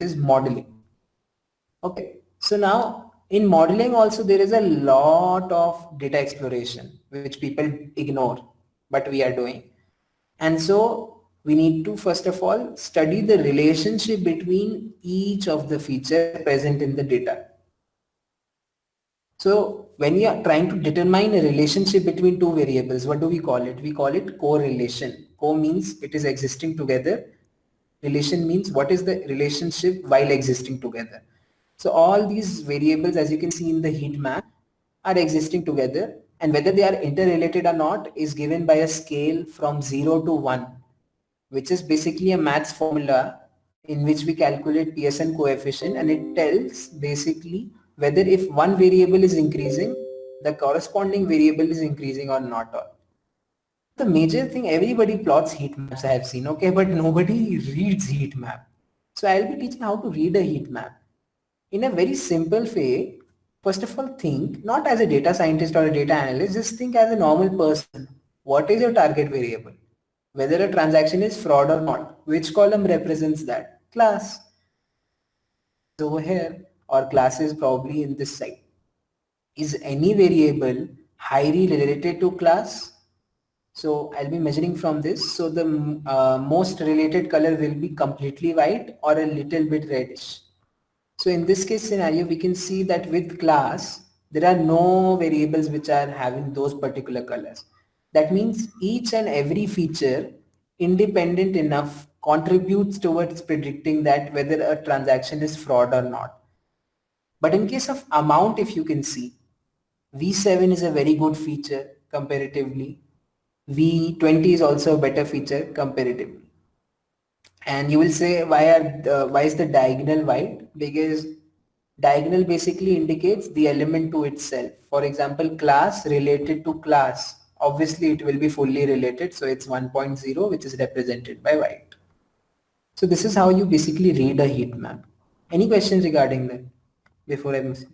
is modeling. Okay, so now in modeling also there is a lot of data exploration which people ignore, but we are doing. And so we need to first of all study the relationship between each of the feature present in the data. So when we are trying to determine a relationship between two variables, what do we call it? We call it correlation. Co means it is existing together. Relation means what is the relationship while existing together. So all these variables, as you can see in the heat map, are existing together, and whether they are interrelated or not is given by a scale from 0 to 1, which is basically a maths formula in which we calculate Pearson coefficient, and it tells basically whether if one variable is increasing, the corresponding variable is increasing or not. The major thing, everybody plots heat maps I have seen, okay, but nobody reads heat map. So I'll be teaching how to read a heat map in a very simple way. First of all, think not as a data scientist or a data analyst, just think as a normal person. What is your target variable? Whether a transaction is fraud or not. Which column represents that? Class over here, or class is probably in this side. Is any variable highly related to class? So I'll be measuring from this. So the most related color will be completely white or a little bit reddish. So in this case scenario, we can see that with class, there are no variables which are having those particular colors. That means each and every feature independent enough contributes towards predicting that whether a transaction is fraud or not. But in case of amount, if you can see, V7 is a very good feature comparatively. V20 is also a better feature comparatively. And you will say why is the diagonal white? Because diagonal basically indicates the element to itself. For example, class related to class. Obviously it will be fully related, so it's 1.0 which is represented by white. So this is how you basically read a heat map. Any questions regarding that before I move?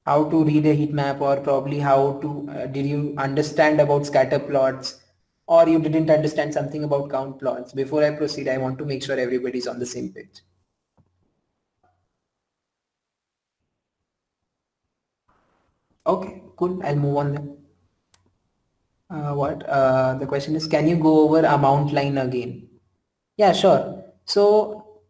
How to read a heat map, or probably how to did you understand about scatter plots, or you didn't understand something about count plots? Before I proceed, I want to make sure everybody's on the same page. Okay, cool. I'll move on then. The question is, can you go over amount line again? Yeah, sure. So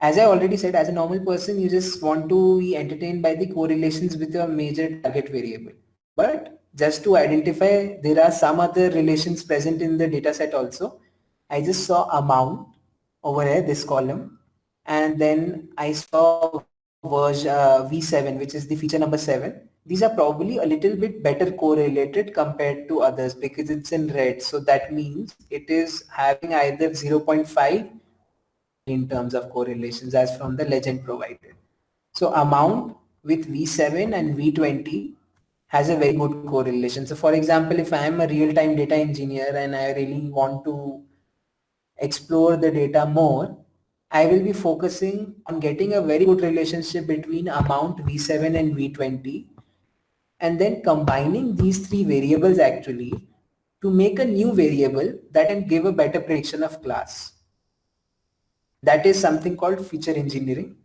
as I already said, as a normal person, you just want to be entertained by the correlations with your major target variable. But just to identify, there are some other relations present in the data set also. I just saw amount over here, this column, and then I saw version V7, which is the feature number 7. These are probably a little bit better correlated compared to others because it's in red. So that means it is having either 0.5 in terms of correlations as from the legend provided. So amount with V7 and V20 has a very good correlation. So for example, if I am a real-time data engineer and I really want to explore the data more, I will be focusing on getting a very good relationship between amount V7 and V20, and then combining these three variables actually to make a new variable that can give a better prediction of class. That is something called feature engineering.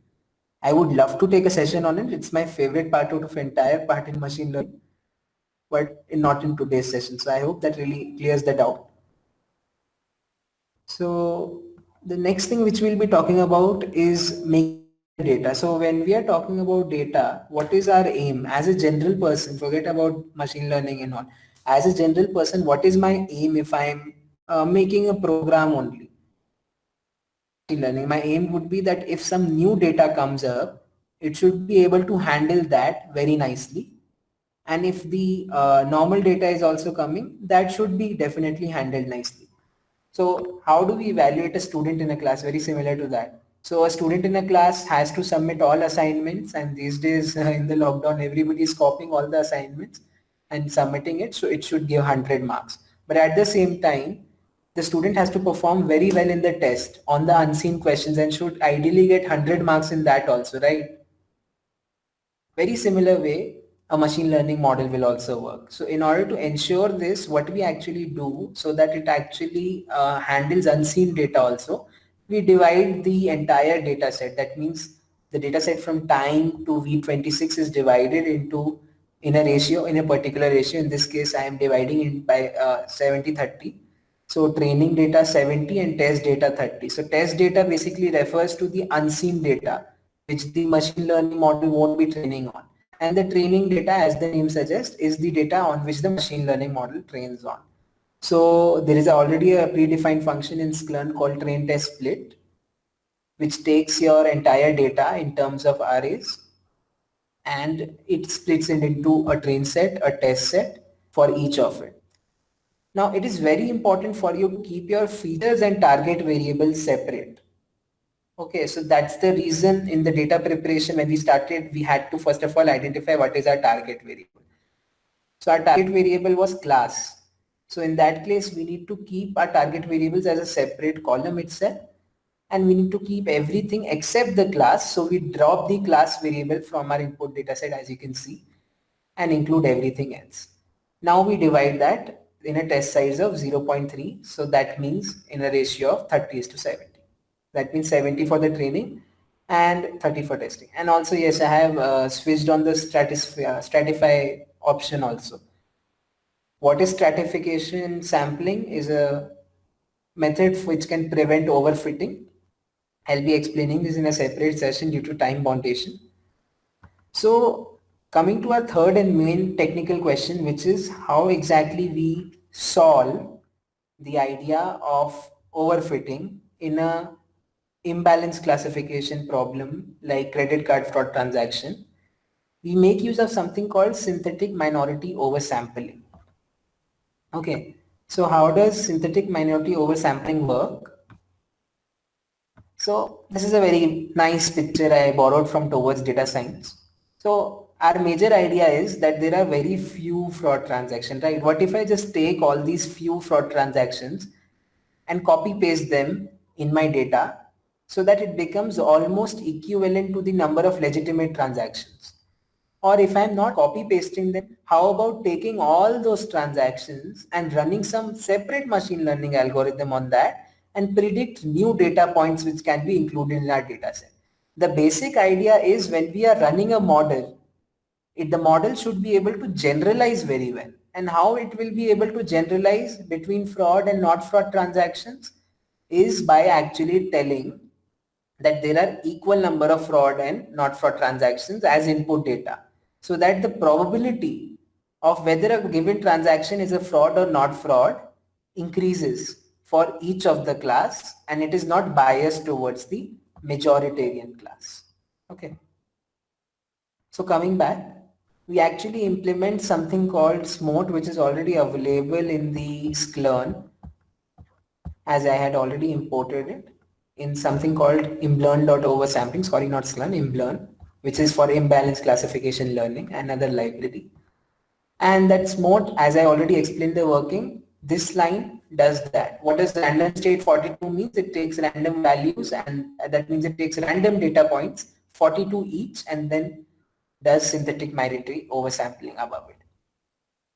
I would love to take a session on it. It's my favorite part out of entire part in machine learning, but not in today's session. So I hope that really clears the doubt. So the next thing which we'll be talking about is making data. So when we are talking about data, what is our aim as a general person? Forget about machine learning and all. As a general person, what is my aim if I'm making a program only? Learning, my aim would be that if some new data comes up, it should be able to handle that very nicely. And if the normal data is also coming, that should be definitely handled nicely. So how do we evaluate a student in a class? Very similar to that. So a student in a class has to submit all assignments, and these days in the lockdown, everybody is copying all the assignments and submitting it. So it should give 100 marks. But at the same time, the student has to perform very well in the test on the unseen questions and should ideally get 100 marks in that also, right? Very similar way, a machine learning model will also work. So in order to ensure this, what we actually do so that it actually handles unseen data also, we divide the entire data set. That means the data set from time to V26 is divided into in a ratio, in a particular ratio. In this case, I am dividing it by 70-30. So training data 70 and test data 30. So test data basically refers to the unseen data, which the machine learning model won't be training on. And the training data, as the name suggests, is the data on which the machine learning model trains on. So there is already a predefined function in Splunk called train test split, which takes your entire data in terms of arrays and it splits it into a train set, a test set for each of it. Now it is very important for you to keep your features and target variables separate. Okay, so that's the reason in the data preparation when we started, we had to first of all identify what is our target variable. So our target variable was class. So in that case, we need to keep our target variables as a separate column itself. And we need to keep everything except the class. So we drop the class variable from our input data set, as you can see, and include everything else. Now we divide that in a test size of 0.3. So that means in a ratio of 30:70. That means 70 for the training and 30 for testing. And also, yes, I have switched on the stratify option also. What is stratification sampling is a method which can prevent overfitting. I'll be explaining this in a separate session due to time boundation. So coming to our third and main technical question, which is how exactly we solve the idea of overfitting in a imbalance classification problem like credit card fraud transaction. We make use of something called synthetic minority oversampling. Okay, so how does synthetic minority oversampling work? So this is a very nice picture I borrowed from Towards Data Science. So our major idea is that there are very few fraud transactions, right? What if I just take all these few fraud transactions and copy paste them in my data so that it becomes almost equivalent to the number of legitimate transactions? Or if I'm not copy pasting them, how about taking all those transactions and running some separate machine learning algorithm on that and predict new data points which can be included in our data set? The basic idea is when we are running a model, the model should be able to generalize very well. And how it will be able to generalize between fraud and not fraud transactions is by actually telling that there are equal number of fraud and not fraud transactions as input data, so that the probability of whether a given transaction is a fraud or not fraud increases for each of the class and it is not biased towards the majoritarian class. Okay. So coming back, we actually implement something called SMOTE, which is already available in the Sklearn, as I had already imported it in something called imlearn.oversampling, sorry, not Sklearn, imlearn, which is for imbalance classification learning, another library. And that SMOTE, as I already explained the working, this line does that. What does random state 42 means? It takes random values and that means it takes random data points, 42 each, and then does synthetic minority oversampling above it.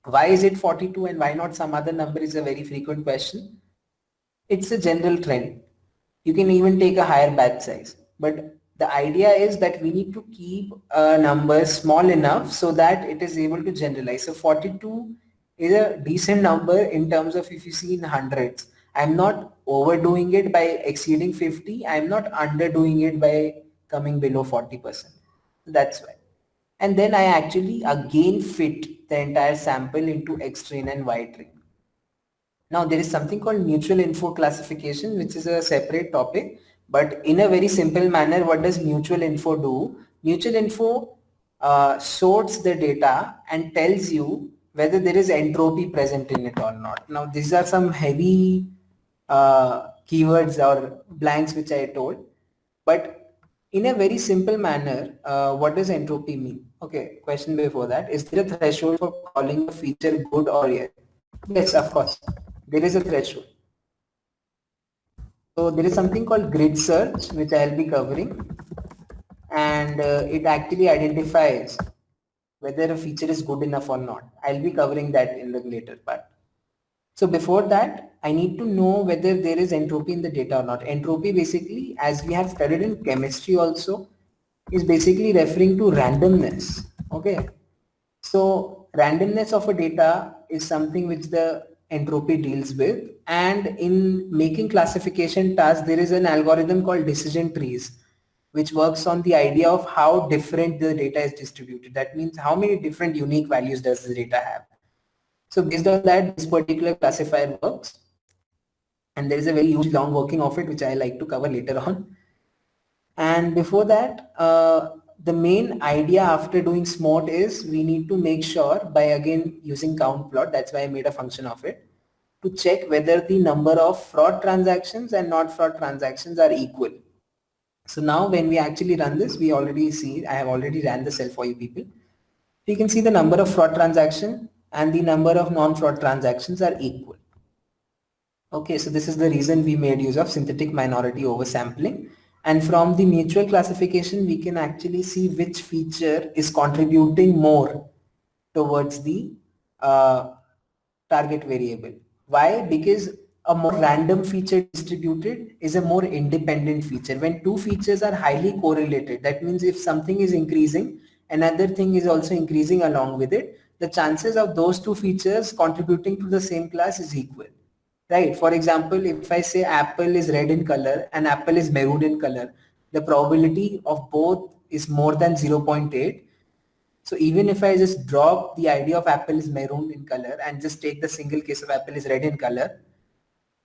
Why is it 42 and why not some other number is a very frequent question. It's a general trend. You can even take a higher batch size. But the idea is that we need to keep a number small enough so that it is able to generalize. So 42 is a decent number in terms of if you see in hundreds. I'm not overdoing it by exceeding 50. I'm not underdoing it by coming below 40%. That's why. And then I actually again fit the entire sample into X train and Y train. Now there is something called mutual info classification, which is a separate topic, but in a very simple manner, what does mutual info do? Mutual info sorts the data and tells you whether there is entropy present in it or not. Now these are some heavy keywords or blanks which I told, but in a very simple manner, what does entropy mean? Okay, question before that. Is there a threshold for calling a feature good or yes? Yes, of course. There is a threshold. So there is something called grid search, which I'll be covering. And it actually identifies whether a feature is good enough or not. I'll be covering that in the later part. So before that, I need to know whether there is entropy in the data or not. Entropy basically, as we have studied in chemistry also, is basically referring to randomness. Okay. So randomness of a data is something which the entropy deals with. And in making classification tasks, there is an algorithm called decision trees, which works on the idea of how different the data is distributed. That means how many different unique values does the data have. So based on that, this particular classifier works. And there is a very huge long working of it, which I like to cover later on. And before that, the main idea after doing SMOT is we need to make sure by again using count plot, that's why I made a function of it, to check whether the number of fraud transactions and not fraud transactions are equal. So now when we actually run this, we already see, I have already ran the cell for you people. You can see the number of fraud transaction and the number of non-fraud transactions are equal. Okay, so this is the reason we made use of synthetic minority oversampling. And from the mutual classification, we can actually see which feature is contributing more towards the target variable. Why? Because a more random feature distributed is a more independent feature. When two features are highly correlated, that means if something is increasing, another thing is also increasing along with it, the chances of those two features contributing to the same class is equal. Right. For example, if I say apple is red in color and apple is maroon in color, the probability of both is more than 0.8. So even if I just drop the idea of apple is maroon in color and just take the single case of apple is red in color,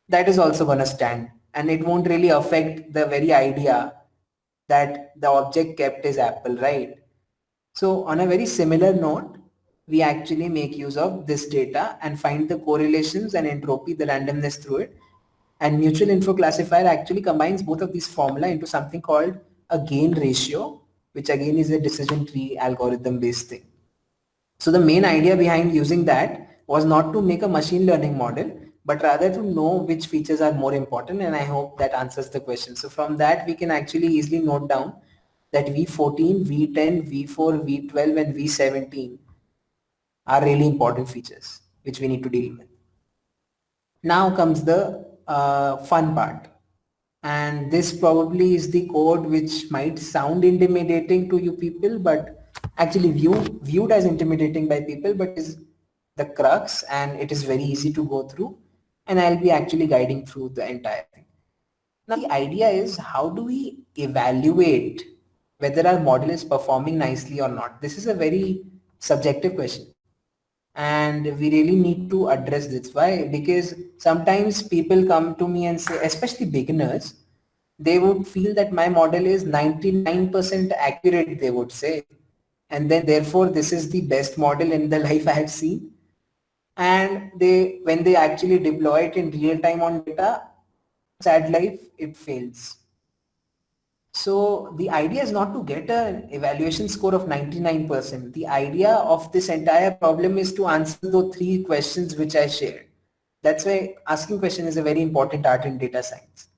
that is also going to stand, and it won't really affect the very idea that the object kept is apple, right? So on a very similar note, we actually make use of this data and find the correlations and entropy, the randomness through it. And mutual info classifier actually combines both of these formula into something called a gain ratio, which again is a decision tree algorithm based thing. So the main idea behind using that was not to make a machine learning model, but rather to know which features are more important. And I hope that answers the question. So from that, we can actually easily note down that V14, V10, V4, V12, and V17 are really important features which we need to deal with. Now comes the fun part. And this probably is the code which might sound intimidating to you people, but actually viewed as intimidating by people, but is the crux, and it is very easy to go through. And I'll be actually guiding through the entire thing. Now the idea is, how do we evaluate whether our model is performing nicely or not? This is a very subjective question, and we really need to address this. Why? Because sometimes people come to me and say, especially beginners, they would feel that my model is 99% accurate, they would say, and then therefore this is the best model in the life I have seen. And when they actually deploy it in real time on data, sad life, it fails. So the idea is not to get an evaluation score of 99%. The idea of this entire problem is to answer those three questions which I shared. That's why asking question is a very important art in data science.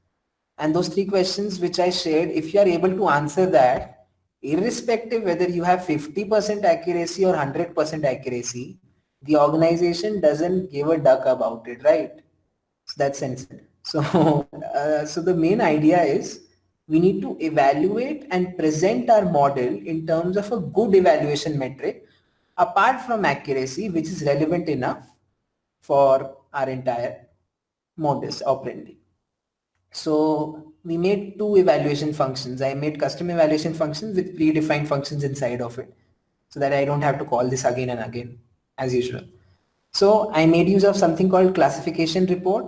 And those three questions which I shared, if you are able to answer that, irrespective whether you have 50% accuracy or 100% accuracy, the organization doesn't give a duck about it, right? So that's sensible. So, so the main idea is we need to evaluate and present our model in terms of a good evaluation metric apart from accuracy, which is relevant enough for our entire modus operandi. So we made two evaluation functions. I made custom evaluation functions with predefined functions inside of it, so that I don't have to call this again and again as usual. So I made use of something called classification report,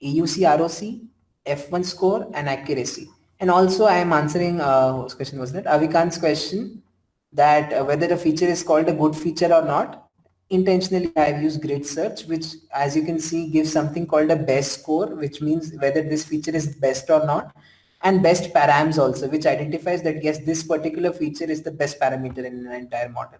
EUC ROC, F1 score, and accuracy. And also I am answering, whose question was that? Avikant's question, that whether a feature is called a good feature or not. Intentionally I have used grid search, which as you can see gives something called a best score, which means whether this feature is best or not, and best params also, which identifies that yes, this particular feature is the best parameter in an entire model.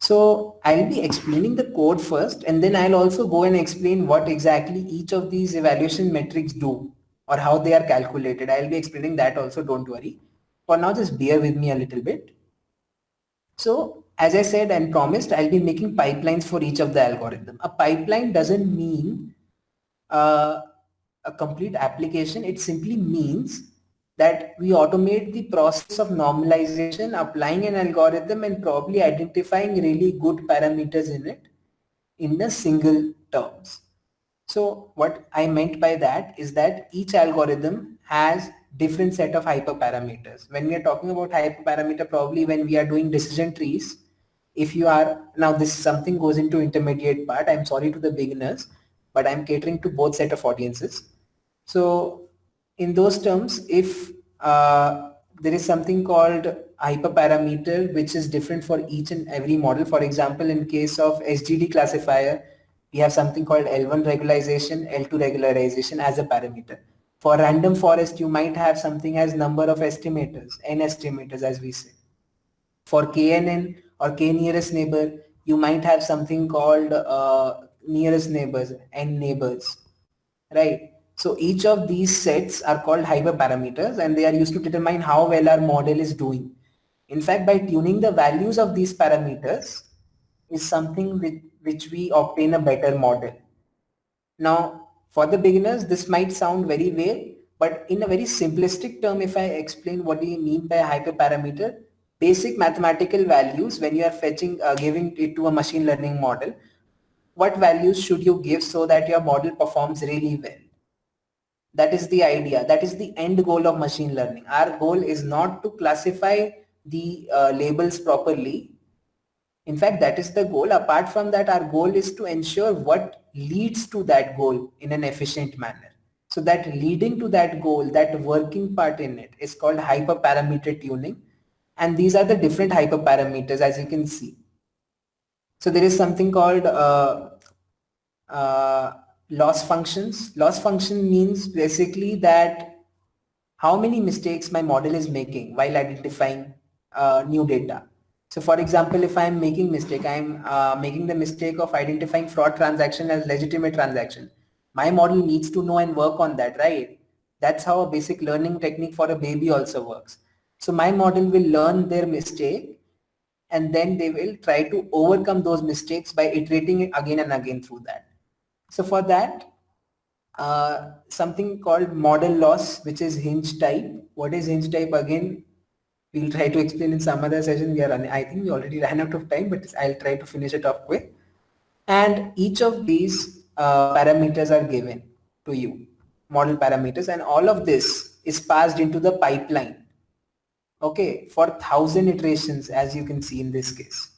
So I'll be explaining the code first, and then I'll also go and explain what exactly each of these evaluation metrics do or how they are calculated. I'll be explaining that also, don't worry. For now, just bear with me a little bit. So as I said and promised, I'll be making pipelines for each of the algorithm. A pipeline doesn't mean a complete application. It simply means that we automate the process of normalization, applying an algorithm and probably identifying really good parameters in it in a single terms. So what I meant by that is that each algorithm has different set of hyperparameters. When we are talking about hyperparameter, probably when we are doing decision trees, if you are, now this something goes into intermediate part, I'm sorry to the beginners, but I'm catering to both set of audiences. So in those terms, if there is something called hyperparameter which is different for each and every model. For example, in case of SGD classifier, we have something called L1 regularization, L2 regularization as a parameter. For random forest, you might have something as number of estimators, n estimators as we say. For KNN or K nearest neighbor, you might have something called nearest neighbors, n neighbors, right? So each of these sets are called hyperparameters and they are used to determine how well our model is doing. In fact, by tuning the values of these parameters is something which we obtain a better model. Now, for the beginners, this might sound very vague, but in a very simplistic term, if I explain what do you mean by hyperparameter, basic mathematical values when you are fetching, giving it to a machine learning model, what values should you give so that your model performs really well? That is the idea. That is the end goal of machine learning. Our goal is not to classify the labels properly. In fact, that is the goal. Apart from that, our goal is to ensure what leads to that goal in an efficient manner. So that leading to that goal, that working part in it is called hyperparameter tuning. And these are the different hyperparameters as you can see. So there is something called loss functions. Loss function means basically that how many mistakes my model is making while identifying new data. So for example, if I'm making mistake, I'm making the mistake of identifying fraud transaction as legitimate transaction. My model needs to know and work on that, right? That's how a basic learning technique for a baby also works. So my model will learn their mistake and then they will try to overcome those mistakes by iterating it again and again through that. So for that, something called model loss, which is hinge type. What is hinge type again? We'll try to explain in some other session. We are running, I think we already ran out of time, but I'll try to finish it off quick. And each of these parameters are given to you, model parameters, and all of this is passed into the pipeline. Okay, for 1,000 iterations, as you can see in this case.